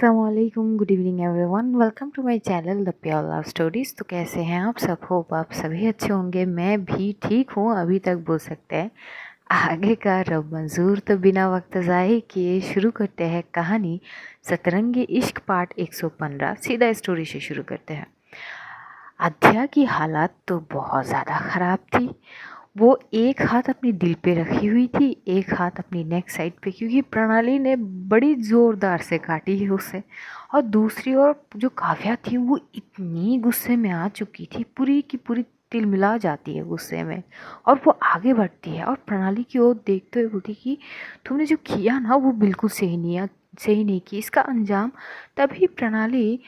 अस्सलामुअलैकुम, good evening everyone. Welcome to my channel the pure love stories. तो कैसे हैं आप सब? होप आप सभी अच्छे होंगे। मैं भी ठीक हूँ, अभी तक बोल सकते हैं। आगे का रब मंजूर। तो बिना वक्त ज़ाये किए शुरू करते हैं कहानी सतरंगी इश्क पार्ट 115। सीधा स्टोरी से शुरू करते हैं। अध्या की हालत तो बहुत ज़्यादा ख़राब थी। वो एक हाथ अपनी दिल पे रखी हुई थी, एक हाथ अपनी नेक साइड पे, क्योंकि प्रणाली ने बड़ी ज़ोरदार से काटी है उसे। और दूसरी ओर जो काव्या थी वो इतनी गुस्से में आ चुकी थी, पूरी की पूरी तिलमिला जाती है गुस्से में। और वो आगे बढ़ती है और प्रणाली की ओर देखते हुए बोलती कि तुमने जो किया ना वो बिल्कुल सही नहीं की। इसका अंजाम। तभी प्रणाली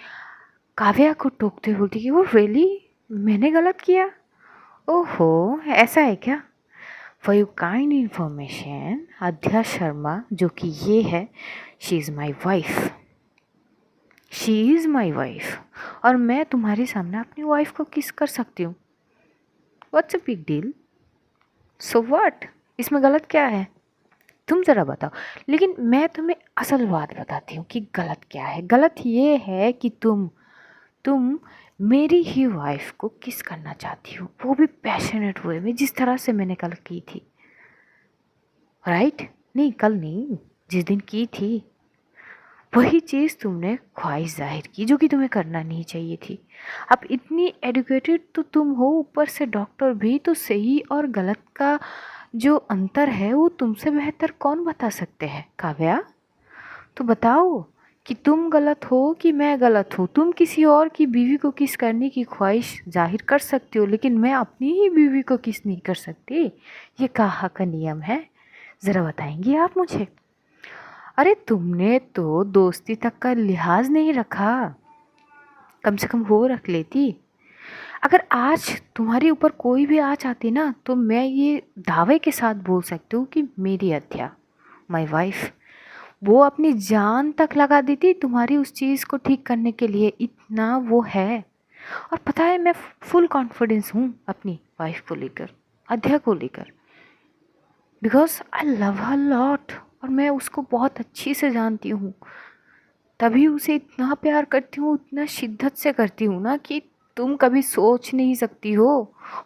काव्या को टोकते हुए बोलती कि वो रियली मैंने गलत किया? ओहो, ऐसा है क्या? फॉर यू काइंड इन्फॉर्मेशन, अध्या शर्मा जो कि ये है, she is my wife. She is my wife. और मैं तुम्हारे सामने अपनी वाइफ को किस कर सकती हूँ? What's a big deal? So what? इसमें गलत क्या है? तुम ज़रा बताओ। लेकिन मैं तुम्हें असल बात बताती हूँ कि गलत क्या है। गलत ये है कि तुम मेरी ही वाइफ को किस करना चाहती हो, वो भी पैशनेट हुए में, जिस तरह से मैंने कल की थी। राइट? नहीं, कल नहीं, जिस दिन की थी वही चीज़ तुमने ख्वाहिश जाहिर की, जो कि तुम्हें करना नहीं चाहिए थी। अब इतनी एडुकेटेड तो तुम हो, ऊपर से डॉक्टर भी, तो सही और गलत का जो अंतर है वो तुमसे बेहतर कौन बता सकते हैं? काव्या, तो बताओ कि तुम गलत हो कि मैं गलत हूँ। तुम किसी और की बीवी को किस करने की ख्वाहिश जाहिर कर सकती हो, लेकिन मैं अपनी ही बीवी को किस नहीं कर सकती। ये कहाँ का नियम है? ज़रा बताएंगी आप मुझे? अरे तुमने तो दोस्ती तक का लिहाज नहीं रखा, कम से कम वो रख लेती। अगर आज तुम्हारे ऊपर कोई भी आ जाती ना, तो मैं ये दावे के साथ बोल सकती हूँ कि मेरी अध्या, माय वाइफ, वो अपनी जान तक लगा देती तुम्हारी उस चीज़ को ठीक करने के लिए। इतना वो है। और पता है, मैं फुल कॉन्फिडेंस हूँ अपनी वाइफ को लेकर, अध्या को लेकर, because I love her lot. और मैं उसको बहुत अच्छी से जानती हूँ, तभी उसे इतना प्यार करती हूँ, उतना शिद्दत से करती हूँ ना कि तुम कभी सोच नहीं सकती हो।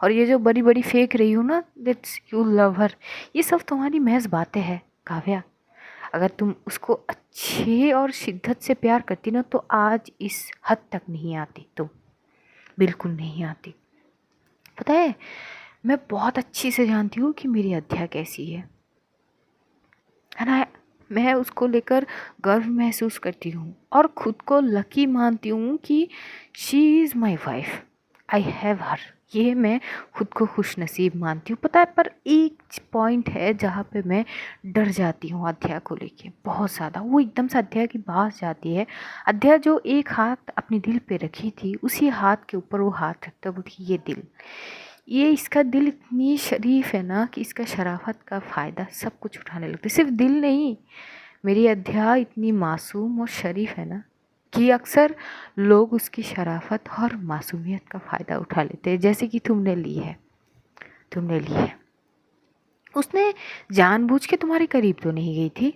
और ये जो बड़ी बड़ी फेंक रही हो ना, दैट्स यू लव हर, ये सब तुम्हारी महज बातें हैं काव्या। अगर तुम उसको अच्छे और शिद्दत से प्यार करती ना, तो आज इस हद तक नहीं आती तुम, बिल्कुल नहीं आती। पता है, मैं बहुत अच्छी से जानती हूँ कि मेरी अध्या कैसी है ना। मैं उसको लेकर गर्व महसूस करती हूँ और ख़ुद को लकी मानती हूँ कि she is my wife, I have her. ये मैं खुद को खुश नसीब मानती हूँ। पता है, पर एक पॉइंट है जहाँ पे मैं डर जाती हूँ अध्या को लेके बहुत ज़्यादा। वो एकदम से अध्या के पास जाती है। अध्या जो एक हाथ अपने दिल पे रखी थी, उसी हाथ के ऊपर वो हाथ रखता, बोलती ये दिल, ये इसका दिल इतनी शरीफ है ना कि इसका शराफत का फ़ायदा सब कुछ उठाने लगते। सिर्फ दिल नहीं, मेरी अध्या इतनी मासूम और शरीफ है ना कि अक्सर लोग उसकी शराफत और मासूमियत का फ़ायदा उठा लेते हैं, जैसे कि तुमने ली है। उसने जानबूझ के तुम्हारे करीब तो नहीं गई थी।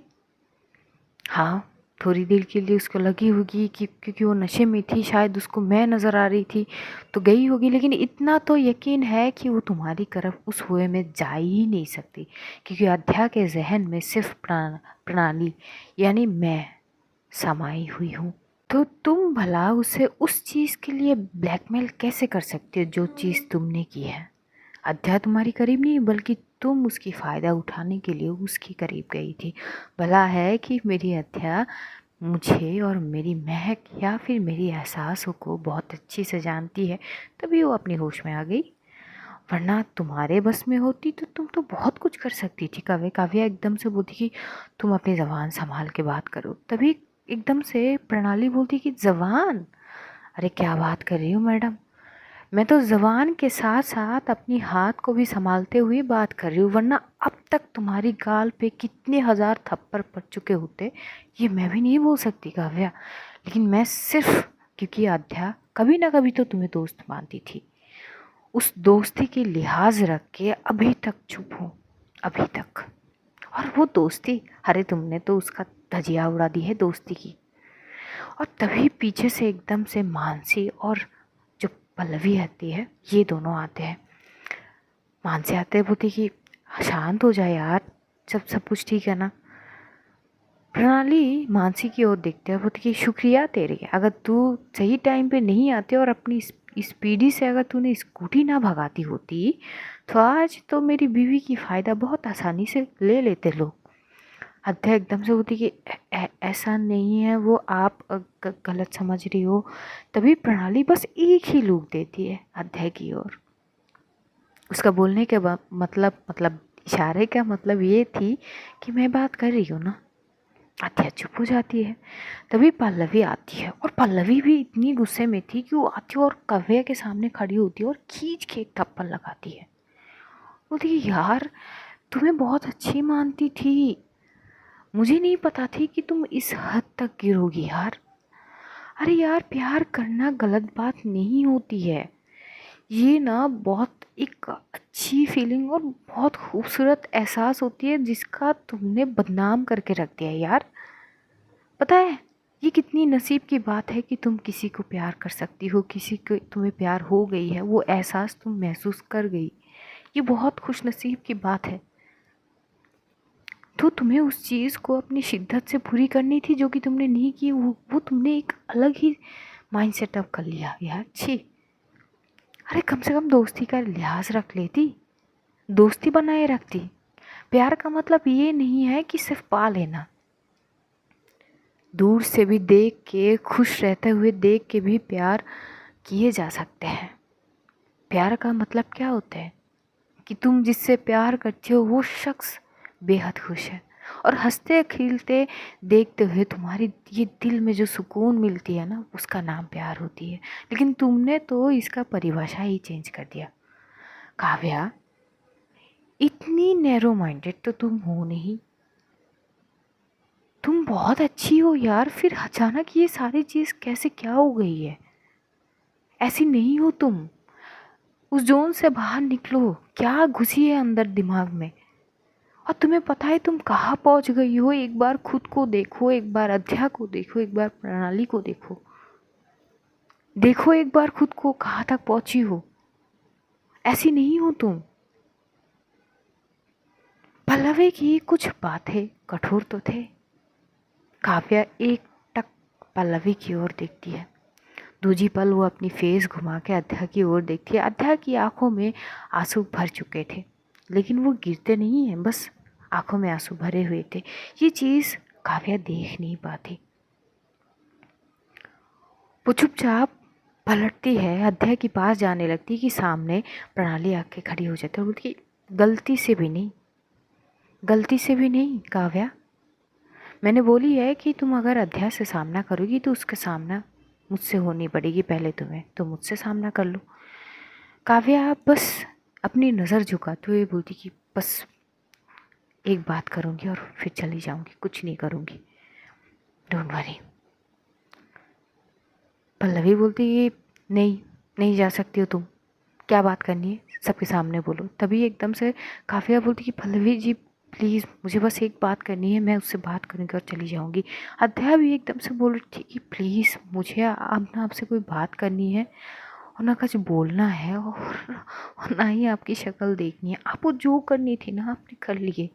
हाँ, थोड़ी देर के लिए उसको लगी होगी कि क्योंकि वो नशे में थी, शायद उसको मैं नज़र आ रही थी तो गई होगी, लेकिन इतना तो यकीन है कि वो तुम्हारी तरफ उस हुए में जा ही नहीं सकती, क्योंकि अध्या के जहन में सिर्फ प्रणाली यानी मैं समाई हुई हूँ। तो तुम भला उसे उस चीज़ के लिए ब्लैकमेल कैसे कर सकते हो जो चीज़ तुमने की है? अध्या तुम्हारी करीब नहीं, बल्कि तुम उसकी फ़ायदा उठाने के लिए उसके करीब गई थी। भला है कि मेरी अध्या मुझे और मेरी महक या फिर मेरी एहसासों को बहुत अच्छी से जानती है, तभी वो अपनी होश में आ गई। वरना तुम्हारे बस में होती तो तुम तो बहुत कुछ कर सकती थी। काव्या एकदम से बोलती कि तुम अपनी ज़बान संभाल के बात करो। तभी एकदम से प्रणाली बोलती कि ज़बान? अरे क्या बात कर रही हो मैडम, मैं तो ज़बान के साथ साथ अपनी हाथ को भी संभालते हुए बात कर रही हूँ। वरना अब तक तुम्हारी गाल पे कितने हज़ार थप्पड़ पड़ चुके होते, ये मैं भी नहीं बोल सकती काव्या। लेकिन मैं सिर्फ क्योंकि अध्या कभी ना कभी तो तुम्हें दोस्त मानती थी, उस दोस्ती के लिहाज रख के अभी तक चुप हूँ, अभी तक। और वो दोस्ती, अरे तुमने तो उसका धजिया उड़ा दी है दोस्ती की। और तभी पीछे से एकदम से मानसी और जो पल्लवी आती है, ये दोनों आते हैं। मानसी आते हैं, बोलती कि शांत हो जाए यार, सब कुछ ठीक है ना। प्रणाली मानसी की ओर देखते हैं, बोलती कि शुक्रिया तेरी, अगर तू सही टाइम पे नहीं आती और अपनी स्पीडी से अगर तूने स्कूटी ना भगाती होती तो आज तो मेरी बीवी की फ़ायदा बहुत आसानी से ले लेते लोग। अध्या एकदम से बोलती कि ऐसा नहीं है, वो आप गलत समझ रही हो। तभी प्रणाली बस एक ही लूक देती है अध्या की ओर। उसका बोलने के मतलब इशारे का मतलब ये थी कि मैं बात कर रही हूँ ना। अध्या चुप हो जाती है। तभी पल्लवी आती है और पल्लवी भी इतनी गुस्से में थी कि वो आती है और काव्या के सामने खड़ी होती है और खींच के एक थप्पड़ लगाती है। बोलती है यार तुम्हें बहुत अच्छी मानती थी, मुझे नहीं पता थी कि तुम इस हद तक गिरोगी यार। अरे यार प्यार करना गलत बात नहीं होती है, ये ना बहुत एक अच्छी फीलिंग और बहुत खूबसूरत एहसास होती है जिसका तुमने बदनाम करके रख दिया यार। पता है ये कितनी नसीब की बात है कि तुम किसी को प्यार कर सकती हो, किसी को तुम्हें प्यार हो गई है, वो एहसास तुम महसूस कर गई, ये बहुत खुश नसीब की बात है। तो तुम्हें उस चीज़ को अपनी शिद्दत से पूरी करनी थी जो कि तुमने नहीं की, वो तुमने एक अलग ही माइंड सेटअप कर लिया यार। छी, अरे कम से कम दोस्ती का लिहाज रख लेती, दोस्ती बनाए रखती। प्यार का मतलब ये नहीं है कि सिर्फ पा लेना, दूर से भी देख के, खुश रहते हुए देख के भी प्यार किए जा सकते हैं। प्यार का मतलब क्या होता है कि तुम जिससे प्यार करते हो वो शख्स बेहद खुश है और हंसते खिलते देखते हुए तुम्हारी ये दिल में जो सुकून मिलती है ना, उसका नाम प्यार होती है। लेकिन तुमने तो इसका परिभाषा ही चेंज कर दिया। काव्या, इतनी नैरो माइंडेड तो तुम हो नहीं, तुम बहुत अच्छी हो यार, फिर अचानक ये सारी चीज़ कैसे क्या हो गई है? ऐसी नहीं हो तुम, उस जोन से बाहर निकलो, क्या घुसी है अंदर दिमाग में। और तुम्हें पता है तुम कहाँ पहुँच गई हो? एक बार खुद को देखो, एक बार अध्या को देखो, एक बार प्रणाली को देखो, देखो एक बार खुद को कहाँ तक पहुँची हो। ऐसी नहीं हो तुम। पल्लवी की कुछ बातें कठोर तो थे। काव्या एक टक पल्लवी की ओर देखती है, दूजी पल वो अपनी फेस घुमा के अध्या की ओर देखती है। अध्या की आंखों में आंसू भर चुके थे, लेकिन वो गिरते नहीं हैं, बस आंखों में आंसू भरे हुए थे। ये चीज़ काव्या देख नहीं पाती। वो चुपचाप पलटती है, अध्या के पास जाने लगती कि सामने प्रणाली आके खड़ी हो जाती है और बोलती गलती से भी नहीं, गलती से भी नहीं काव्या, मैंने बोली है कि तुम अगर अध्या से सामना करोगी तो उसका सामना मुझसे होनी पड़ेगी, पहले तुम्हें तो मुझसे सामना कर लो। काव्या बस अपनी नज़र झुकाते हुए बोलती कि बस एक बात करूँगी और फिर चली जाऊँगी, कुछ नहीं करूँगी, डोंट वरी। पल्लवी बोलती कि नहीं, नहीं जा सकती हो तुम, क्या बात करनी है सबके सामने बोलो। तभी एकदम से काव्या बोलती कि पल्लवी जी प्लीज़, मुझे बस एक बात करनी है, मैं उससे बात करूँगी और चली जाऊँगी। अध्या भी एकदम से बोल रही थी कि प्लीज़ मुझे अब ना आपसे कोई बात करनी है और ना कुछ बोलना है और ना ही आपकी शक्ल देखनी है, आपको जो करनी थी ना आपने कर लिए,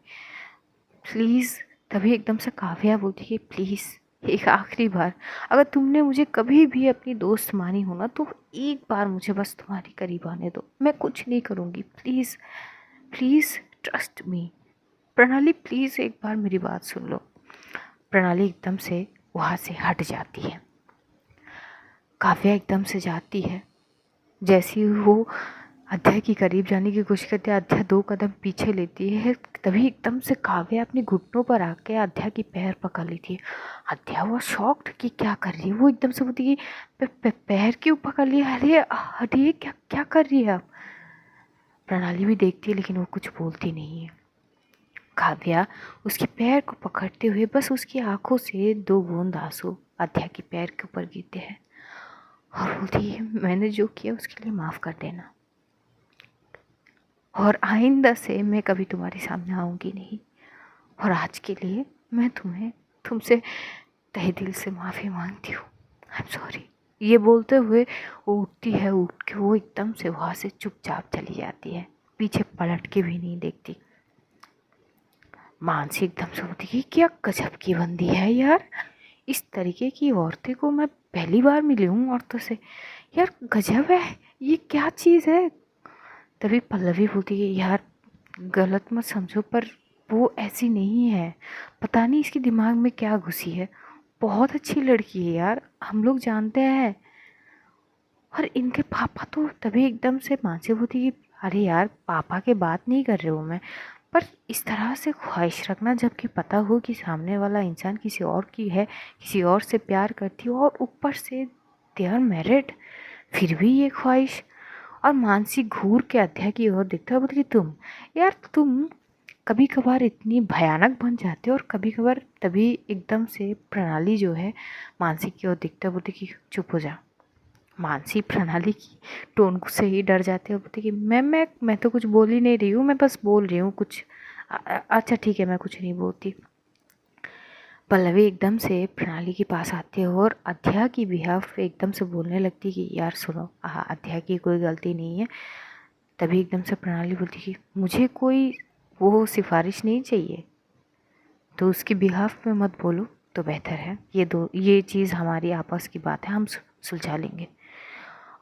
प्लीज़। तभी एकदम से काव्या बोलती है प्लीज़ एक आखिरी बार, अगर तुमने मुझे कभी भी अपनी दोस्त मानी हो ना तो एक बार मुझे बस तुम्हारे करीब आने दो, मैं कुछ नहीं करूँगी, प्लीज़ प्लीज़ ट्रस्ट मी। प्रणाली प्लीज़ एक बार मेरी बात सुन लो। प्रणाली एकदम से वहाँ से हट जाती है। काव्या एकदम से जाती है, जैसे ही वो अध्या के करीब जाने की कोशिश करती है, अध्या 2 कदम पीछे लेती है। तभी एकदम से काव्या अपने घुटनों पर आके अध्या की पैर पकड़ लेती है। अध्या वो शॉक्ड कि क्या कर रही है, वो एकदम से बोलती है पैर क्यों पकड़ लिया, अरे हटिए, क्या क्या कर रही है आप। प्रणाली भी देखती है लेकिन वो कुछ बोलती नहीं है। काव्या उसके पैर को पकड़ते हुए बस उसकी आंखों से 2 बूंद आंसू अध्या के पैर के ऊपर गिरते हैं और बोलती है मैंने जो किया उसके लिए माफ़ कर देना, और आइंदा से मैं कभी तुम्हारे सामने आऊँगी नहीं, और आज के लिए मैं तुमसे तहे दिल से माफ़ी मांगती हूँ। I am sorry. ये बोलते हुए वो उठती है, उठ के वो एकदम से वहाँ से चुपचाप चली जाती है, पीछे पलट के भी नहीं देखती। मानसी एकदम से होती है, क्या गजब की बंदी है यार, इस तरीके की औरतें को मैं पहली बार मिली हूँ औरतों से, यार गजब है, ये क्या चीज़ है। तभी पल्लवी बोलती है, यार गलत मत समझो पर वो ऐसी नहीं है, पता नहीं इसके दिमाग में क्या घुसी है, बहुत अच्छी लड़की है यार, हम लोग जानते हैं। और इनके पापा तो तभी एकदम से मानसिक होती कि अरे यार पापा की बात नहीं कर रही हूँ मैं, पर इस तरह से ख्वाहिश रखना जबकि पता हो कि सामने वाला इंसान किसी और की है, किसी और से प्यार करती हो और ऊपर से दे आर मैरिड, फिर भी ये ख्वाहिश। और मानसी घूर के अध्याय की ओर देखता है, बोलती कि तुम यार तुम कभी कभार इतनी भयानक बन जाते हो। और कभी कभार तभी एकदम से प्रणाली जो है मानसी की ओर दिखता है, बोलती कि चुप हो जा। मानसी प्रणाली की टोन से ही डर जाते हो, बोलते कि मैं तो कुछ बोल ही नहीं रही हूँ, मैं बस बोल रही हूँ कुछ। अच्छा ठीक है, मैं कुछ नहीं बोलती। पल्लवी एकदम से प्रणाली के पास आती है और अध्या की बिहाफ पे एकदम से बोलने लगती कि यार सुनो, अध्या की कोई गलती नहीं है। तभी एकदम से प्रणाली बोलती कि मुझे कोई वो सिफारिश नहीं चाहिए, तो उसकी बिहाफ में मत बोलो तो बेहतर है। ये चीज़ हमारी आपस की बात है, हम सुलझा लेंगे।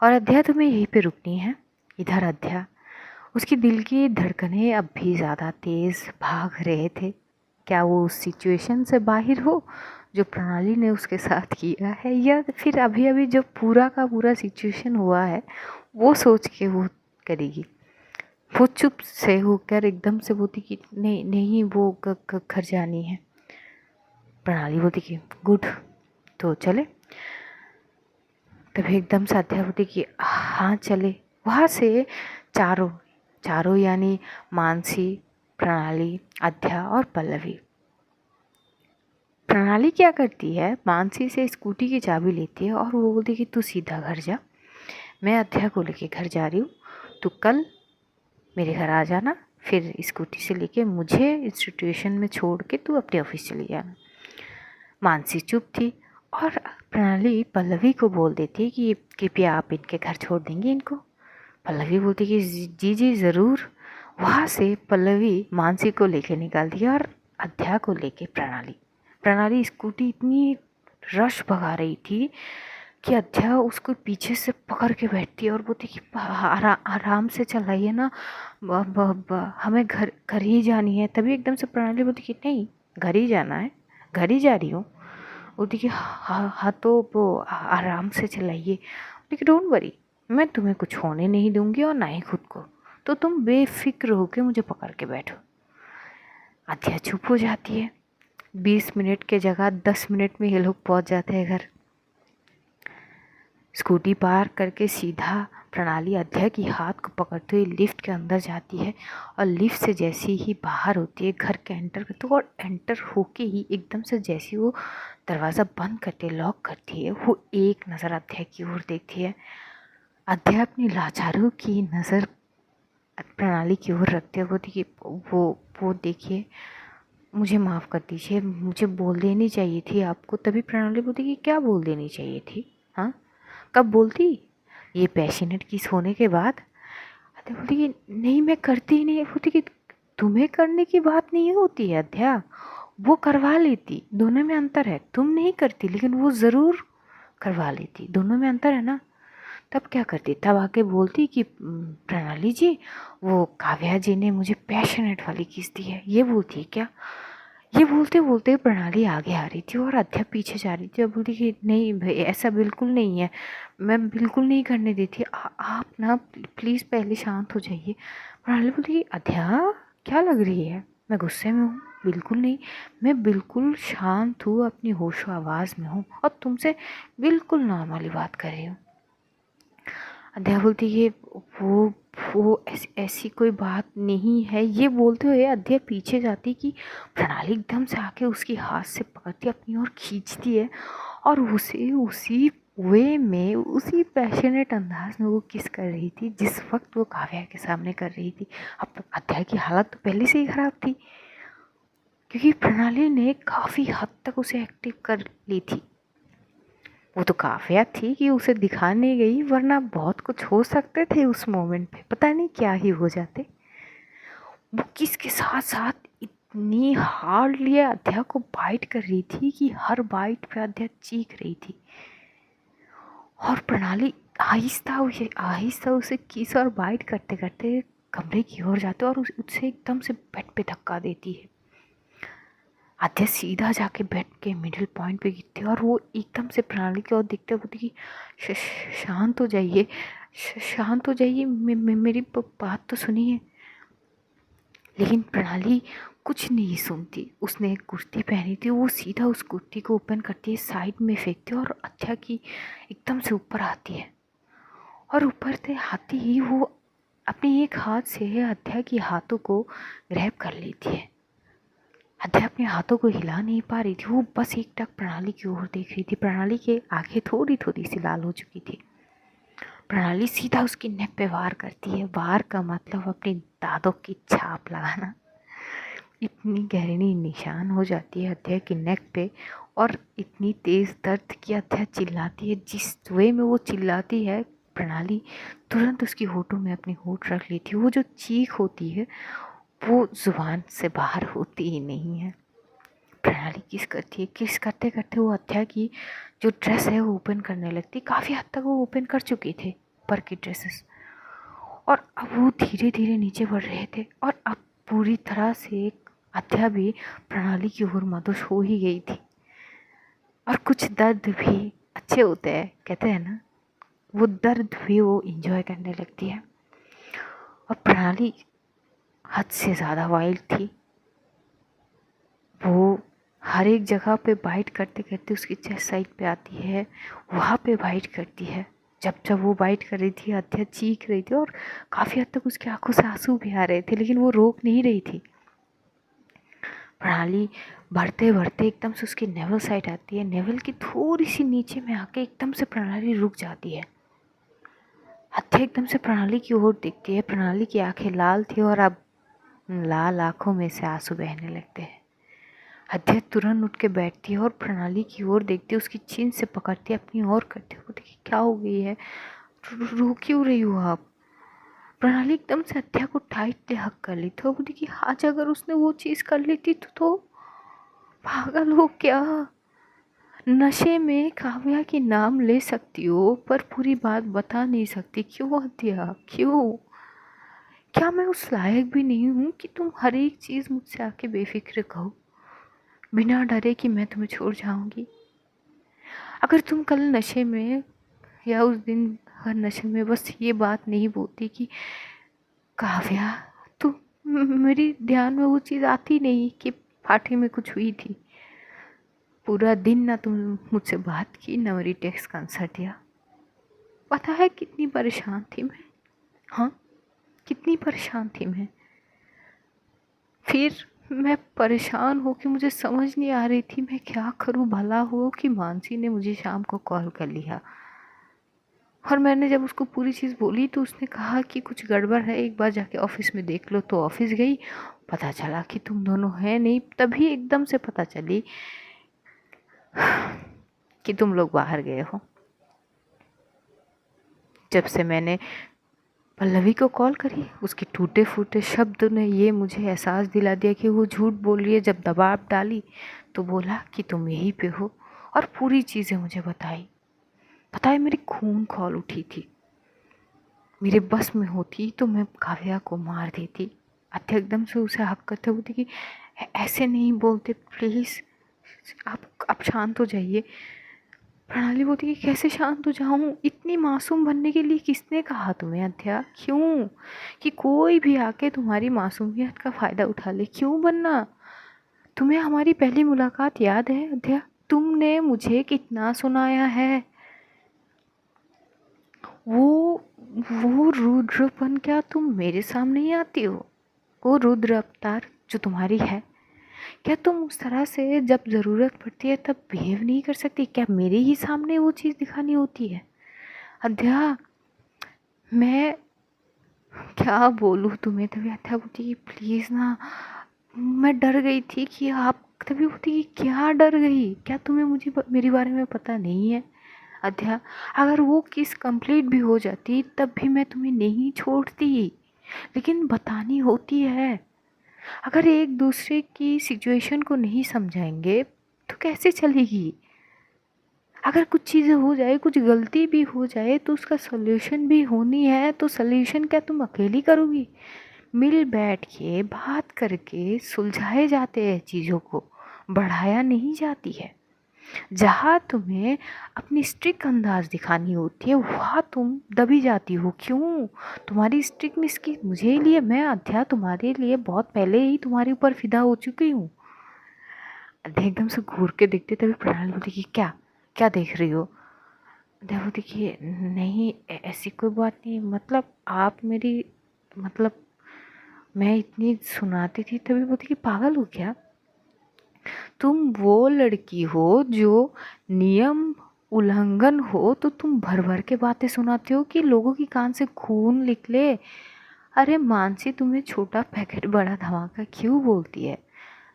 और अध्या तुम्हें यहीं पे रुकनी है। इधर अध्या, उसकी दिल की धड़कनें अब भी ज़्यादा तेज़ भाग रहे थे। क्या वो उस सिचुएशन से बाहर हो जो प्रणाली ने उसके साथ किया है, या फिर अभी अभी जो पूरा का पूरा सिचुएशन हुआ है वो सोच के वो करेगी। वो चुप से होकर एकदम से बोलती कि नहीं नहीं, वो घर जानी है। प्रणाली बोलती कि गुड, तो चले। तभी एकदम से अध्या बोलती कि हाँ चले। वहाँ से चारों चारों यानी मानसी, प्रणाली, अध्या और पल्लवी। प्रणाली क्या करती है, मानसी से स्कूटी की चाबी लेती है और वो बोलती कि तू सीधा घर जा, मैं अध्या को लेके घर जा रही हूँ, तू कल मेरे घर आ जाना, फिर स्कूटी से लेके मुझे इंस्टीट्यूशन में छोड़ के तू अपने ऑफिस चली जाना। मानसी चुप थी और प्रणाली पल्लवी को बोल देती कि कृपया आप इनके घर छोड़ देंगे इनको। पल्लवी बोलती कि जी जी ज़रूर। वहाँ से पल्लवी मानसी को लेके निकलती है और अध्या को लेके प्रणाली। प्रणाली स्कूटी इतनी रश भगा रही थी कि अध्या उसको पीछे से पकड़ के बैठती है और बोलती कि आराम से चलाइए ना, हमें घर घर ही जानी है। तभी एकदम से प्रणाली बोलती कि नहीं, घर ही जाना है, घर ही जा रही हूँ। बोलती कि हाँ हाँ तो वो आराम से चलाइए। लेकिन डोंट वरी, मैं तुम्हें कुछ होने नहीं दूंगी और ना ही खुद को, तो तुम बेफिक्र होकर मुझे पकड़ के बैठो। अध्या चुप हो जाती है। 20 मिनट के जगह 10 मिनट में ये लोग पहुंच जाते हैं घर। स्कूटी पार करके सीधा प्रणाली अध्या की हाथ को पकड़ते हुए लिफ्ट के अंदर जाती है और लिफ्ट से जैसे ही बाहर होती है घर के एंटर करते हो, और एंटर होके ही एकदम से जैसे वो दरवाज़ा बंद करते लॉक करती है, वो एक नज़र अध्या की ओर देखती है। अध्या अपनी लाचारों की नज़र प्रणाली की ओर रखते हुए बोलती कि वो देखिए, मुझे माफ़ कर दीजिए, मुझे बोल देनी चाहिए थी आपको। तभी प्रणाली बोलती कि क्या बोल देनी चाहिए थी, हाँ कब बोलती, ये पैशनेट किस होने के बाद। अध्या बोलती कि नहीं मैं करती ही नहीं। बोलती कि तुम्हें करने की बात नहीं होती है अध्या, वो करवा लेती, दोनों में अंतर है, तुम नहीं करती लेकिन वो ज़रूर करवा लेती, दोनों में अंतर है ना। तब क्या करती, तब आके बोलती कि प्रणाली जी, वो काव्या जी ने मुझे पैशनेट वाली किस दी है, ये बोलती है क्या। ये बोलते बोलते प्रणाली आगे आ रही थी और अध्या पीछे जा रही थी और बोलती कि नहीं भाई ऐसा बिल्कुल नहीं है, मैं बिल्कुल नहीं करने देती, आप ना प्लीज़ पहले शांत हो जाइए। प्रणाली बोलती कि अध्या क्या लग रही है, मैं गुस्से में हूँ, बिल्कुल नहीं, मैं बिल्कुल शांत हूँ, अपनी होशो आवाज़ में हूँ और तुमसे बिल्कुल नॉर्मली बात कर रही हूँ। अध्या बोलती है वो ऐसी कोई बात नहीं है। ये बोलते हुए अध्या पीछे जाती कि प्रणाली एकदम से आके उसकी हाथ से पकड़ती अपनी ओर खींचती है और उसे उसी वे में उसी पैशनेट अंदाज में वो किस कर रही थी जिस वक्त वो काव्या के सामने कर रही थी। अब अध्या की हालत तो पहले से ही खराब थी क्योंकि प्रणाली ने काफ़ी हद तक उसे एक्टिव कर ली थी। वो तो काफिया थी कि उसे दिखा नहीं गई, वरना बहुत कुछ हो सकते थे उस मोमेंट पे, पता नहीं क्या ही हो जाते। वो किसके साथ साथ इतनी हार्डली अध्या को बाइट कर रही थी कि हर बाइट पे अध्या चीख रही थी, और प्रणाली आहिस्ता उसे किस और बाइट करते करते कमरे की ओर जाते और उससे एकदम से बेड पे धक्का देती है। आद्या सीधा जाके बेड के मिडिल पॉइंट पे गिरती है और वो एकदम से प्रणाली की ओर देखते बोलती कि शांत हो जाइए, शांत हो जाइए, मेरी बात तो सुनिए। लेकिन प्रणाली कुछ नहीं सुनती। उसने एक कुर्ती पहनी थी, वो सीधा उस कुर्ती को ओपन करती है, साइड में फेंकती है और अच्छा की एकदम से ऊपर आती है, और ऊपर से आती ही वो अपने एक हाथ से अध्या के हाथों को ग्रैब कर लेती है। अध्या अपने हाथों को हिला नहीं पा रही थी, वो बस एकटक प्रणाली की ओर देख रही थी। प्रणाली के आंखें थोड़ी थोड़ी सी लाल हो चुकी थी। प्रणाली सीधा उसकी नेक पे वार करती है। वार का मतलब अपनी दांतों की छाप लगाना। इतनी गहरी निशान हो जाती है अध्या की नेक पे, और इतनी तेज दर्द की अध्या चिल्लाती है। जिस वे में वो चिल्लाती है, प्रणाली तुरंत उसकी होठों में अपनी होठ रख लेती है। वो जो चीख होती है वो जुबान से बाहर होती ही नहीं है। प्रणाली किस करती है, किस करते करते वो अध्या की जो ड्रेस है वो ओपन करने लगती। काफ़ी हद तक वो ओपन कर चुके थे ऊपर की ड्रेसेस, और अब वो धीरे धीरे नीचे बढ़ रहे थे, और अब पूरी तरह से अध्या भी प्रणाली की ओर मदोश हो ही गई थी। और कुछ दर्द भी अच्छे होते हैं, कहते हैं ना, वो दर्द भी वो इंजॉय करने लगती है। और प्रणाली हद से ज़्यादा वाइल्ड थी। वो हर एक जगह पे बाइट करते करते उसकी चेस्ट साइड पे आती है, वहाँ पे बाइट करती है। जब जब वो बाइट कर रही थी अध्या चीख रही थी, और काफ़ी हद तक उसकी आंखों से आंसू भी आ रहे थे, लेकिन वो रोक नहीं रही थी। प्रणाली बढ़ते बढ़ते एकदम से उसकी नेवल साइड आती है। नेवल की थोड़ी सी नीचे में आके एकदम से प्रणाली रुक जाती है। अध्या एकदम से प्रणाली की ओर देखती है। प्रणाली की आंखें लाल थी और अब लाल आंखों में से आंसू बहने लगते हैं। अध्या तुरंत उठ के बैठती है और प्रणाली की ओर देखती है, उसकी चीन से पकड़ती है, अपनी ओर करती है। बोलती कि क्या हो गई है, रो क्यों रही हो आप। प्रणाली एकदम से अध्या को टाइटली हक कर ली थी। बोली कि आज अगर उसने वो चीज़ कर लेती तो पागल हो क्या। नशे में काव्या के नाम ले सकती हो पर पूरी बात बता नहीं सकती, क्यों अध्या, क्यों। क्या मैं उस लायक भी नहीं हूँ कि तुम हर एक चीज़ मुझसे आके बेफिक्र कहो, बिना डरे कि मैं तुम्हें छोड़ जाऊंगी। अगर तुम कल नशे में या उस दिन हर नशे में बस ये बात नहीं बोलती कि काव्या, तो मेरी ध्यान में वो चीज़ आती नहीं कि पार्टी में कुछ हुई थी। पूरा दिन ना तुम मुझसे बात की, ना मेरी टेक्स्ट का आंसर दिया। पता है कितनी परेशान थी मैं, हाँ, कितनी परेशान थी मैं। फिर मैं परेशान हो कि मुझे समझ नहीं आ रही थी मैं क्या करूँ। भला हो कि मानसी ने मुझे शाम को कॉल कर लिया, और मैंने जब उसको पूरी चीज़ बोली तो उसने कहा कि कुछ गड़बड़ है, एक बार जाके ऑफिस में देख लो। तो ऑफिस गई, पता चला कि तुम दोनों हैं नहीं। तभी एकदम से पता चली कि तुम लोग बाहर गए हो। जब से मैंने पल्लवी को कॉल करी, उसके टूटे फूटे शब्द ने ये मुझे एहसास दिला दिया कि वो झूठ बोल रही है। जब दबाव डाली तो बोला कि तुम यहीं पे हो, और पूरी चीज़ें मुझे बताई। पता है, मेरी खून खौल उठी थी। मेरे बस में होती तो मैं काव्या को मार देती। अत्या एकदम से उसे हक करते बोलती कि ऐसे नहीं बोलते, प्लीज़ आप शांत हो जाइए। प्रणाली बोलती कि कैसे शांत हो जाऊँ, इतनी मासूम बनने के लिए किसने कहा तुम्हें अध्या, क्यों कि कोई भी आके तुम्हारी मासूमियत का फ़ायदा उठा ले, क्यों बनना। तुम्हें हमारी पहली मुलाकात याद है अध्या, तुमने मुझे कितना सुनाया है। वो वो रुद्रपन क्या तुम मेरे सामने ही आती हो, वो रुद्र अवतार जो तुम्हारी है, क्या तुम उस तरह से जब ज़रूरत पड़ती है तब बिहेव नहीं कर सकती। क्या मेरे ही सामने वो चीज़ दिखानी होती है अध्या। मैं क्या बोलूँ तुम्हें। तभी अध्या बोलती कि प्लीज़ ना, मैं डर गई थी कि आप, तभी बोलती कि क्या डर गई, क्या तुम्हें मुझे मेरे बारे में पता नहीं है। अध्या, अगर वो किस कंप्लीट भी हो जाती तब भी मैं तुम्हें नहीं छोड़ती, लेकिन बतानी होती है। अगर एक दूसरे की सिचुएशन को नहीं समझाएंगे तो कैसे चलेगी। अगर कुछ चीज़ें हो जाए, कुछ गलती भी हो जाए तो उसका सॉल्यूशन भी होनी है, तो सॉल्यूशन क्या तुम अकेली करोगी? मिल बैठ के बात करके सुलझाए जाते हैं चीज़ों को, बढ़ाया नहीं जाती है। जहाँ तुम्हें अपनी स्ट्रिक्ट अंदाज दिखानी होती है वहाँ तुम दबी जाती हो। क्यों? तुम्हारी स्ट्रिक्टनेस की मुझे लिए, मैं अध्या तुम्हारे लिए बहुत पहले ही तुम्हारे ऊपर फिदा हो चुकी हूँ। अध्या एकदम से घूर के देखते तभी प्रणाली बोलती कि क्या क्या देख रही हो? अध्या बोलती कि नहीं ऐसी कोई बात नहीं, मतलब आप मेरी, मतलब मैं इतनी सुनाती थी। तभी बोलती कि पागल हो क्या तुम? वो लड़की हो जो नियम उल्लंघन हो तो तुम भर भर के बातें सुनाती हो कि लोगों की कान से खून निकले। अरे मानसी तुम्हें छोटा पैकेट बड़ा धमाका क्यों बोलती है?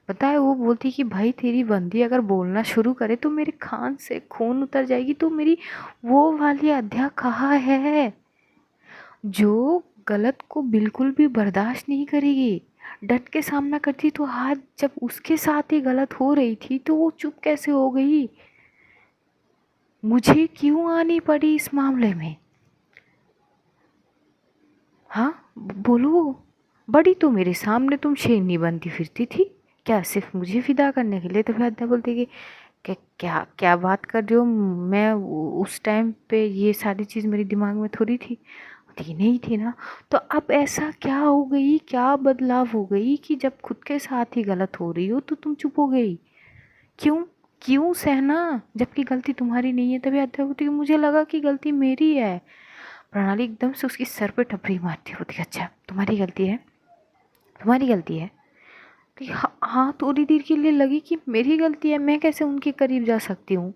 पता है वो बोलती कि भाई तेरी बंदी अगर बोलना शुरू करे तो मेरे कान से खून उतर जाएगी। तो मेरी वो वाली अध्या कहाँ है जो गलत को बिल्कुल भी बर्दाश्त नहीं करेगी, डट के सामना करती? तो आज जब उसके साथ ही गलत हो रही थी तो वो चुप कैसे हो गई? मुझे क्यों आनी पड़ी इस मामले में? हाँ बोलो। बड़ी तो मेरे सामने तुम शेरनी बनती फिरती थी, क्या सिर्फ मुझे फिदा करने के लिए? तो फिर अद्या बोलती कि क्या क्या बात कर रही हो? मैं उस टाइम पे ये सारी चीज़ मेरे दिमाग में थोड़ी थी। थी नहीं थी ना। तो अब ऐसा क्या हो गई, क्या बदलाव हो गई कि जब खुद के साथ ही गलत हो रही हो तो तुम चुप हो गई? क्यों? क्यों सहना जबकि गलती तुम्हारी नहीं है? तभी अध्याय होती है मुझे लगा कि गलती मेरी है। प्रणाली एकदम से उसकी सर पे टपरी मारती होती है, अच्छा तुम्हारी गलती है, तुम्हारी गलती है? तो हाँ हाँ, थोड़ी देर के लिए लगी कि मेरी गलती है, मैं कैसे उनके करीब जा सकती हूँ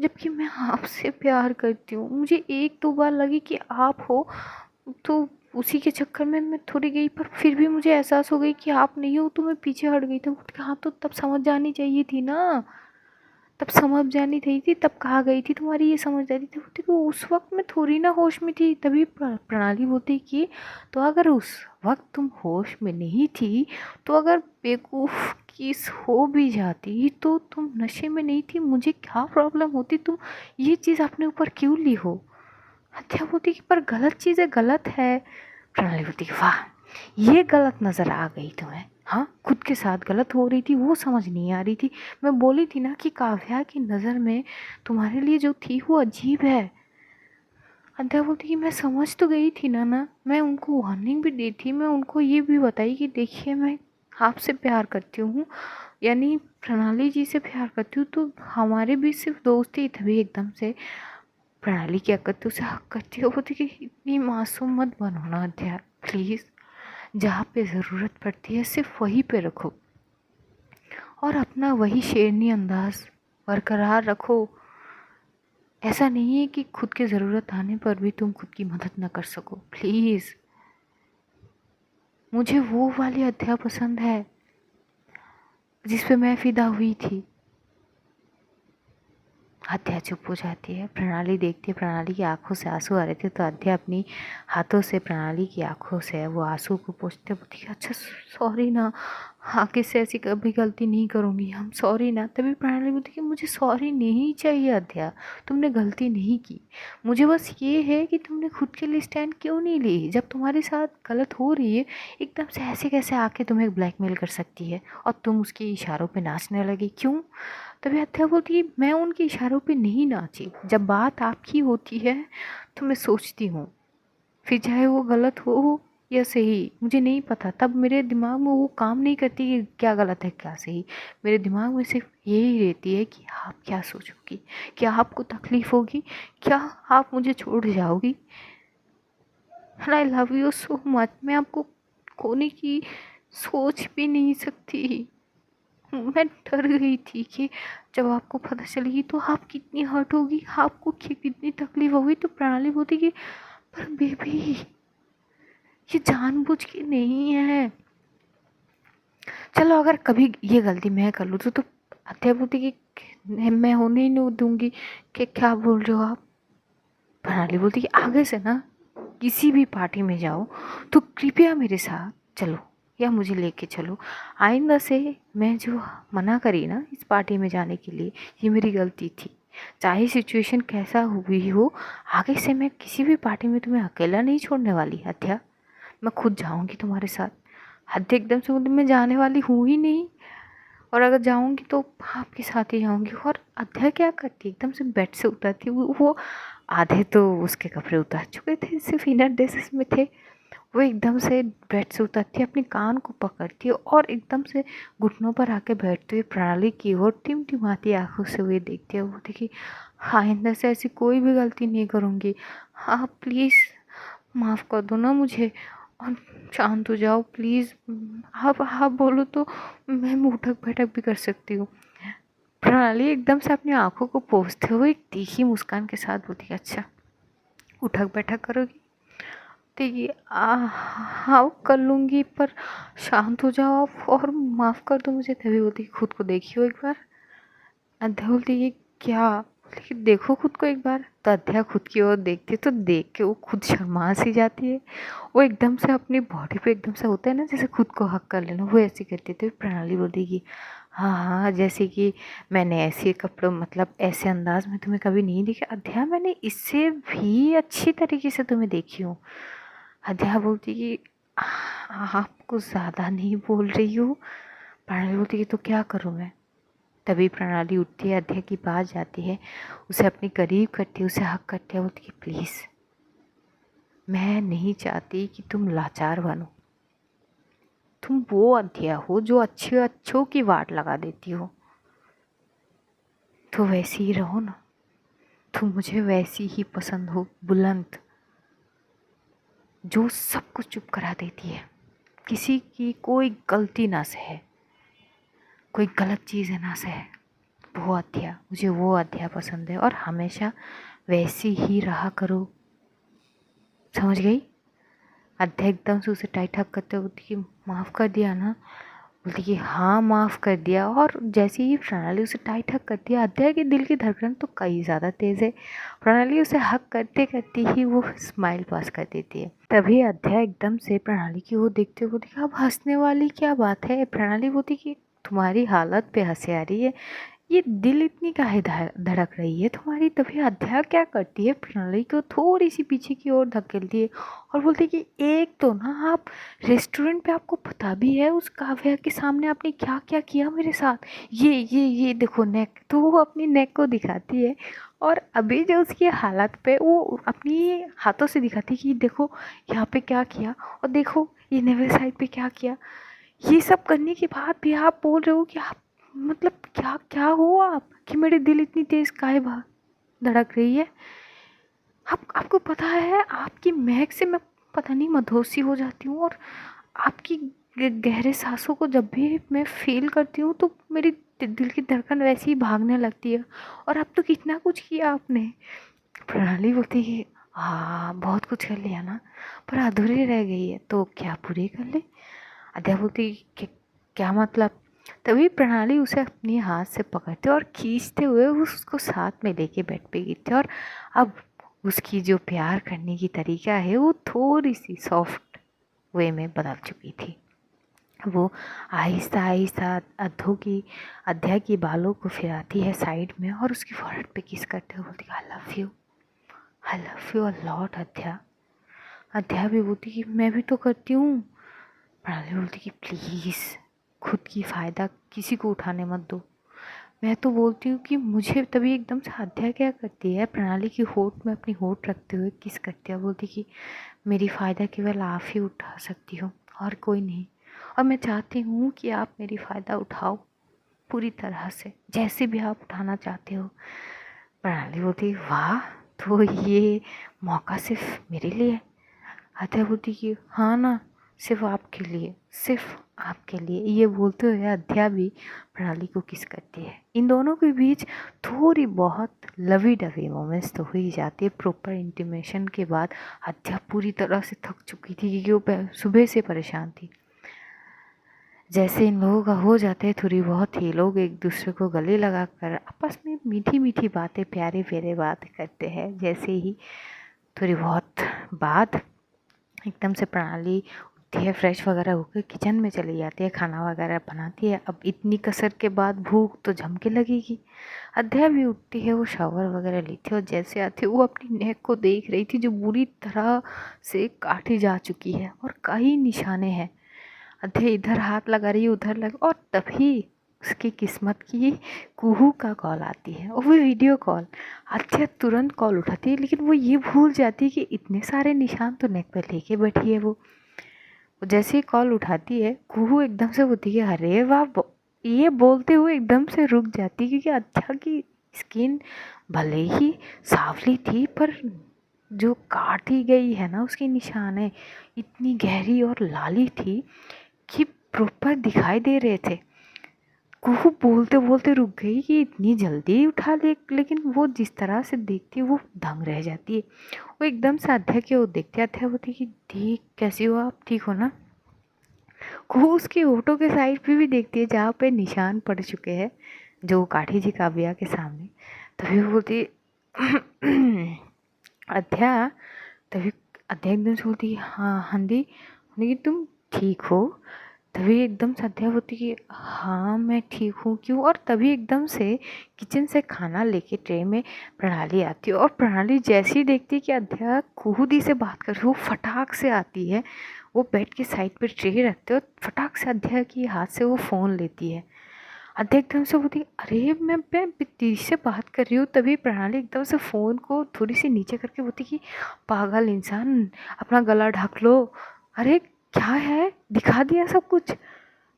जबकि मैं आपसे प्यार करती हूँ। मुझे एक दो बार लगी कि आप हो, तो उसी के चक्कर में मैं थोड़ी गई, पर फिर भी मुझे एहसास हो गई कि आप नहीं हो तो मैं पीछे हट गई। तो हाँ, तो तब समझ जानी चाहिए थी ना, तब समझ जानी चाहिए थी, तब कहाँ गई थी तुम्हारी ये समझदारी? थी बोलती कि उस वक्त मैं थोड़ी ना होश में थी। तभी प्रणाली बोलती कि तो अगर उस वक्त तुम होश में नहीं थी, तो अगर बेवकूफ़ किस हो भी जाती तो तुम नशे में नहीं थी, मुझे क्या प्रॉब्लम होती? तुम ये चीज़ अपने ऊपर क्यों ली हो? हत्या बोलती कि पर गलत चीज़ है, गलत है। प्रणाली बोलती कि वाह, ये गलत नज़र आ गई तुम्हें? हाँ, खुद के साथ गलत हो रही थी वो समझ नहीं आ रही थी। मैं बोली थी ना कि काव्या की नज़र में तुम्हारे लिए जो थी वो अजीब है। अध्या बोलती कि मैं समझ तो गई थी ना, मैं उनको वार्निंग भी दी थी, मैं उनको ये भी बताई कि देखिए मैं आपसे प्यार करती हूँ, यानी प्रणाली जी से प्यार करती हूँ, तो हमारे बीच सिर्फ दोस्ती। तभी एकदम से प्रणाली क्या करती, उसे हक करती है, बोलती कि इतनी मासूम मत बनो ना अध्या, प्लीज़। जहाँ पे ज़रूरत पड़ती है सिर्फ वहीं पे रखो और अपना वही शेरनी अंदाज बरकरार रखो। ऐसा नहीं है कि खुद की ज़रूरत आने पर भी तुम खुद की मदद न कर सको, प्लीज़। मुझे वो वाली अध्याय पसंद है जिस पे मैं फ़िदा हुई थी। अध्या चुप हो जाती है। प्रणाली देखती है, प्रणाली की आंखों से आंसू आ रहे थे, तो अध्या अपनी हाथों से प्रणाली की आंखों से वो आंसू को पोंछते बोलती है अच्छा सॉरी ना, आगे से ऐसी कभी गलती नहीं करूँगी, हम सॉरी ना। तभी प्रणाली बोलती है मुझे सॉरी नहीं चाहिए अध्या, तुमने गलती नहीं की। मुझे बस ये है कि तुमने खुद के लिए स्टैंड क्यों नहीं ली? जब तुम्हारे साथ गलत हो रही है एकदम से ऐसे कैसे आके तुम्हें ब्लैकमेल कर सकती है और तुम उसके इशारों पे नाचने लगी? क्यों? तभी हत्या बोलती है मैं उनके इशारों पे नहीं नाची, जब बात आपकी होती है तो मैं सोचती हूँ, फिर चाहे वो गलत हो या सही मुझे नहीं पता, तब मेरे दिमाग में वो काम नहीं करती कि क्या गलत है क्या सही। मेरे दिमाग में सिर्फ यही रहती है कि आप क्या सोचोगी, क्या आपको तकलीफ़ होगी, क्या आप मुझे छोड़ जाओगी? And I love you so much. मैं आपको खोने की सोच भी नहीं सकती। मैं डर गई थी कि जब आपको पता चलेगी तो आप कितनी हर्ट होगी, आपको कितनी तकलीफ होगी। तो प्रणाली बोलती कि पर बेबी ये जानबूझ के नहीं है, चलो अगर कभी ये गलती मैं कर लूँ तो अध्याय बोलती कि मैं होने ही नहीं दूंगी। कि क्या बोल रहे हो आप? प्रणाली बोलती कि आगे से ना किसी भी पार्टी में जाओ तो कृपया मेरे साथ चलो या मुझे लेके चलो। आइंदा से मैं जो मना करी ना इस पार्टी में जाने के लिए, ये मेरी गलती थी। चाहे सिचुएशन कैसा हुई हो, आगे से मैं किसी भी पार्टी में तुम्हें अकेला नहीं छोड़ने वाली अध्या। मैं खुद जाऊंगी तुम्हारे साथ। अध्या एकदम से बोलती मैं जाने वाली हूँ ही नहीं, और अगर जाऊंगी तो आपके साथ ही जाऊंगी। और अध्या क्या करती, एकदम से बेड से उतरती। वो आधे तो उसके कपड़े उतार चुके थे, सिर्फ इनर ड्रेसेस में थे। वो एकदम से बेड से उतरती है, अपने कान को पकड़ती है और एकदम से घुटनों पर आके बैठती हुई प्रणाली की ओर टिमटिमाती आंखों से हुए देखती है। वो देखी, आइंदा से ऐसी कोई भी गलती नहीं करूँगी। हाँ प्लीज़ माफ़ कर दो ना मुझे, और शांत हो जाओ प्लीज़। आप बोलो तो मैं उठक बैठक भी कर सकती हूँ। प्रणाली एकदम से अपनी आंखों को पोंछते हुए एक तीखी मुस्कान के साथ बोलती है, अच्छा उठक बैठक करोगी? ठीक है, हाँ कर लूँगी, पर शांत हो जाओ आप और माफ़ कर दो मुझे। तभी बोलती है, खुद को देखियो एक बार। अध्या बोलती है, क्या? लेकिन देखो खुद को एक बार। तो अध्या खुद की ओर देखती है, तो देख के वो खुद शर्मा सी जाती है। वो एकदम से अपनी बॉडी पे एकदम से होता है ना जैसे खुद को हक कर लेना, वो ऐसी करती है। तो प्रणाली बोलेगी, हाँ हाँ जैसे कि मैंने ऐसे कपड़ों मतलब ऐसे अंदाज में तुम्हें कभी नहीं देखा अध्या, मैंने इससे भी अच्छी तरीके से तुम्हें देखी हूँ। अध्या बोलती कि आप कुछ ज़्यादा नहीं बोल रही हो। प्रणाली बोलती कि तो क्या करूँ मैं? तभी प्रणाली उठती है, अध्या की पास जाती है, उसे अपने करीब करती है, उसे हक करती है, बोलती कि प्लीज़ मैं नहीं चाहती कि तुम लाचार बनो। तुम वो अध्या हो जो अच्छे अच्छों की वाट लगा देती हो, तो वैसी ही रहो ना। तुम मुझे वैसी ही पसंद हो, बुलंद, जो सब कुछ चुप करा देती है, किसी की कोई गलती ना सहे, कोई गलत चीज़ें ना सहे। वो अध्या, मुझे वो अध्या पसंद है, और हमेशा वैसी ही रहा करो, समझ गई? अध्या एकदम से उसे टाइट हक करते बोलती कि माफ़ कर दिया ना? बोलती कि हाँ माफ़ कर दिया। और जैसे ही प्रणाली उसे टाइट हक करती है, अध्या के दिल की धड़कन तो कई ज़्यादा तेज़ है। प्रणाली उसे हक करते करते ही वो स्माइल पास कर देती है। तभी अध्या एकदम से प्रणाली की ओर देखते हुए बोलती कि अब हंसने वाली क्या बात है? प्रणाली बोलती कि तुम्हारी हालत पे हंसी आ रही है, ये दिल इतनी काहे धड़क रही है तुम्हारी? तभी अध्या क्या करती है, प्रणाली को थोड़ी सी पीछे की ओर धकेलती है और बोलती है कि एक तो ना आप रेस्टोरेंट पे, आपको पता भी है उस काव्या के सामने आपने क्या क्या किया मेरे साथ। ये देखो नेक, तो वो अपनी नेक को दिखाती है। और अभी जो उसकी हालत पे वो अपनी हाथों से दिखाती है कि देखो यहाँ पे क्या किया, और देखो ये नेवर साइड पे क्या किया। ये सब करने के बाद भी आप बोल रहे हो कि आप मतलब क्या क्या हो आप, कि मेरे दिल इतनी तेज काहे धड़क रही है? आपको पता है आपकी महक से मैं पता नहीं मदहोशी हो जाती हूँ, और आपकी गहरे सांसों को जब भी मैं फील करती हूँ तो मेरी दिल की धड़कन वैसे ही भागने लगती है। और अब तो कितना कुछ किया आपने। प्रणाली बोलती है, हाँ बहुत कुछ कर लिया ना, पर अधूरी रह गई है, तो क्या पूरी कर ले? अध्या बोलती कि क्या मतलब? तभी प्रणाली उसे अपने हाथ से पकड़ते और खींचते हुए उसको साथ में लेके बेड पे गिरते। और अब उसकी जो प्यार करने की तरीका है वो थोड़ी सी सॉफ्ट वे में बदल चुकी थी। वो आहिस्ता आहिस्ता अध्या की बालों को फिराती है साइड में और उसकी फोrehead पे किस करते हुए बोलती I love you a lot अध्या। अध्या भी बोलती कि मैं भी तो करती हूँ। प्रणाली बोलती कि प्लीज़ खुद की फ़ायदा किसी को उठाने मत दो। मैं तो बोलती हूँ कि मुझे, तभी एकदम से अध्या क्या करती है, प्रणाली की होठ में अपनी होठ रखते हुए किस करती है, बोलती कि मेरी फ़ायदा केवल आप ही उठा सकती हो और कोई नहीं, और मैं चाहती हूँ कि आप मेरी फ़ायदा उठाओ पूरी तरह से, जैसे भी आप उठाना चाहते हो। प्रणाली बोलती वाह, तो ये मौका सिर्फ मेरे लिए? अध्या बोलती कि हाँ ना, सिर्फ आपके लिए, सिर्फ आपके लिए। ये बोलते हुए अध्या भी प्रणाली को किस करती है। इन दोनों के बीच थोड़ी बहुत लवी डवी मोमेंट्स तो हुई जाती है। प्रॉपर इंटीमेशन के बाद अध्या पूरी तरह से थक चुकी थी क्योंकि वो सुबह से परेशान थी। जैसे इन लोगों का हो जाता है थोड़ी बहुत, ही लोग एक दूसरे को गले लगाकर आपस में मीठी मीठी बातें, प्यारे प्यारे बात करते हैं। जैसे ही थोड़ी बहुत बात, एकदम से प्रणाली उठती है, फ्रेश वगैरह होकर किचन में चली जाती है, खाना वगैरह बनाती है। अब इतनी कसर के बाद भूख तो जम के लगेगी। अध्या भी उठती है, वो शावर वगैरह लेती है और जैसे आती है वो अपनी नेक को देख रही थी जो बुरी तरह से काटी जा चुकी है और कई निशाने हैं। अध्या इधर हाथ लगा रही है, उधर लगा, और तभी उसकी किस्मत की कुहू का कॉल आती है और वो वीडियो कॉल। अध्या तुरंत कॉल उठाती है, लेकिन वो ये भूल जाती है कि इतने सारे निशान तो नेक पे लेके बैठी है वो। जैसे ही कॉल उठाती है, कुहू एकदम से बोलती है अरे वाह, ये बोलते हुए एकदम से रुक जाती है क्योंकि अच्छा की स्किन भले ही सावली थी, पर जो काटी गई है ना उसके निशान है इतनी गहरी और लाली थी कि प्रॉपर दिखाई दे रहे थे। कुहू बोलते बोलते रुक गई कि इतनी जल्दी उठा ले, लेकिन वो जिस तरह से देखती है वो दंग रह जाती है। वो एकदम से अध्या की ओर देखते, अध्या बोलती कि ठीक कैसी हो आप, ठीक हो ना। कुहू उसकी ओठों के साइड पे भी देखती है जहाँ पे निशान पड़ चुके हैं, जो काठी जी काव्या के सामने। तभी वो बोलती अध्या, तभी अध्या एकदम से बोलती हाँ हाँ दी, कि तुम ठीक हो। तभी एकदम से अध्या होती कि हाँ मैं ठीक हूँ, क्यों। और तभी एकदम से किचन से खाना लेके ट्रे में प्रणाली आती है और प्रणाली जैसी देखती है कि अध्या कुहू दी से बात कर रही, वो फटाक से आती है, वो बेड के साइड पर ट्रे रखते और फटाक से अध्या की हाथ से वो फ़ोन लेती है। अध्या एकदम से बोलती अरे मैं तेरी से बात कर रही हूँ। तभी प्रणाली एकदम से फ़ोन को थोड़ी सी नीचे करके बोलती कि पागल इंसान, अपना गला ढक लो। अरे क्या है, दिखा दिया सब कुछ।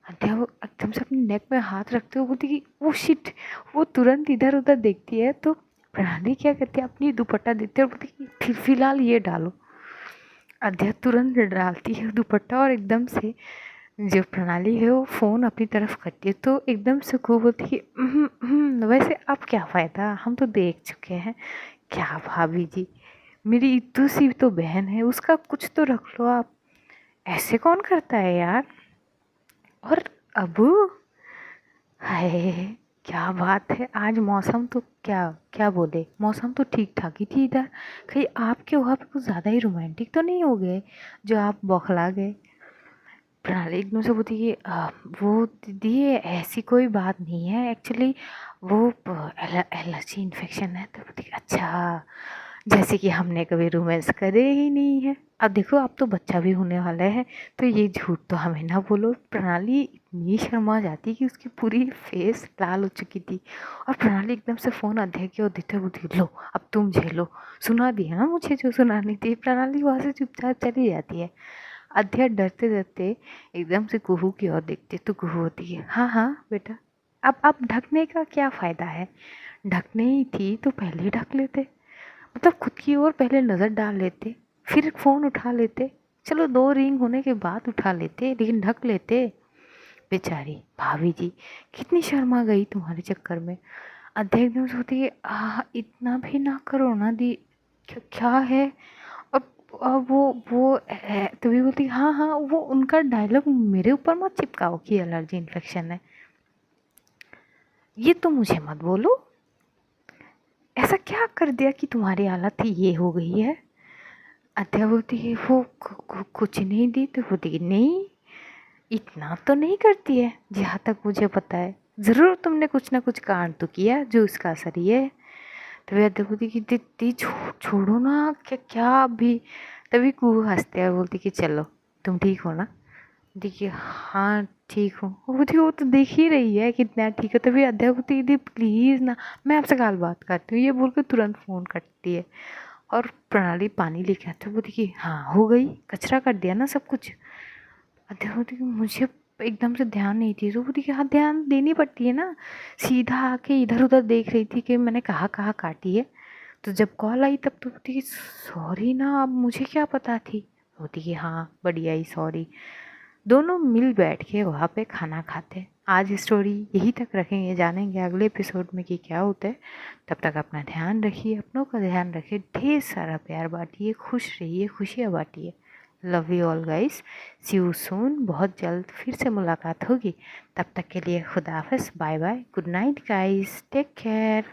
अध्या वो एकदम से अपने नेक में हाथ रखते हुए बोलती कि वो शिट। वो तुरंत इधर उधर देखती है तो प्रणाली क्या करती है, अपनी दुपट्टा देती है और बोलती कि फिर फिलहाल ये डालो। अध्या तुरंत डालती है दुपट्टा और एकदम से जो प्रणाली है वो फ़ोन अपनी तरफ करती है तो एकदम से खूब होती है वैसे अब क्या फ़ायदा, हम तो देख चुके हैं। क्या भाभी जी, मेरी इतू सी तो बहन है, उसका कुछ तो रख लो आप, ऐसे कौन करता है यार। और अब हाय, क्या बात है, आज मौसम तो क्या क्या बोले, मौसम तो ठीक ठाक ही थी इधर। कहीं आपके वहाँ पे कुछ ज़्यादा ही रोमांटिक तो नहीं हो गए जो आप बौखला गए। प्रणाली एकदम से बोलती कि वो दीदी ऐसी कोई बात नहीं है, एक्चुअली वो एलर्जी इन्फेक्शन है। तो बोलती अच्छा, जैसे कि हमने कभी रोमांस करे ही नहीं है। अब देखो अब तो बच्चा भी होने वाला है, तो ये झूठ तो हमें ना बोलो। प्रणाली इतनी शर्मा जाती कि उसकी पूरी फेस लाल हो चुकी थी और प्रणाली एकदम से फ़ोन अध्याय की ओर देते बोलती लो अब तुम झेलो, सुना दिया ना मुझे जो सुनानी थी। प्रणाली वहाँ से चुपचाप चली जाती है। अध्या डरते डरते एकदम से कुहू की ओर देखती तो कुहू होती है हाँ हाँ बेटा, अब ढकने का क्या फ़ायदा है, ढकने ही थी तो पहले ही ढक लेते, मतलब खुद की ओर पहले नज़र डाल लेते, फिर फ़ोन उठा लेते। चलो 2 रिंग होने के बाद उठा लेते, लेकिन ढक लेते। बेचारी भाभी जी कितनी शर्मा गई तुम्हारे चक्कर में। अध्या एकदम से होती है इतना भी ना करो ना दी, क्या है। अब वो तभी बोलती हाँ हाँ, वो उनका डायलॉग मेरे ऊपर मत चिपकाओ कि एलर्जी इन्फेक्शन है, ये तो मुझे मत बोलो। ऐसा क्या कर दिया कि तुम्हारी हालत ये हो गई है। अध्या बोलती है वो कुछ नहीं दी। तो बोलती कि नहीं, इतना तो नहीं करती है, जहाँ तक मुझे पता है ज़रूर तुमने कुछ ना कुछ कांड तो किया जो इसका असर ही है। तभी अध्या बोलती कि दीदी छोड़ो ना, क्या क्या अभी। तभी कुहू हंसते हैं और बोलती कि चलो तुम ठीक हो ना। देखिए हाँ ठीक हूँ। वो बोलती वो तो देख ही रही है कितना ठीक है। तभी अध्या बोलती दीदी प्लीज़ ना, मैं आपसे कल बात करती हूँ, ये बोल के तुरंत फ़ोन करती है। और प्रणाली पानी लेके आते वो देखिए हाँ हो गई, कचरा कर दिया ना सब कुछ। अध्या बोलती कि मुझे एकदम से ध्यान नहीं थी। तो वो देखिए हाँ ध्यान देनी पड़ती है ना, सीधा आके इधर उधर देख रही थी कि मैंने कहाँ कहाँ काटी है। तो जब कॉल आई तब तो बोलती कि सॉरी ना, अब मुझे क्या पता थी। होती कि हाँ बढ़िया ही सॉरी। दोनों मिल बैठ के वहाँ पे खाना खाते। आज स्टोरी यहीं तक रखेंगे, जानेंगे अगले एपिसोड में कि क्या होता है। तब तक अपना ध्यान रखिए, अपनों का ध्यान रखिए, ढेर सारा प्यार बांटिए, खुश रहिए, खुशियाँ बांटिए। Love you all guys, see you soon, बहुत जल्द फिर से मुलाकात होगी। तब तक के लिए खुदा हाफिज़, bye bye, good night guys, take care.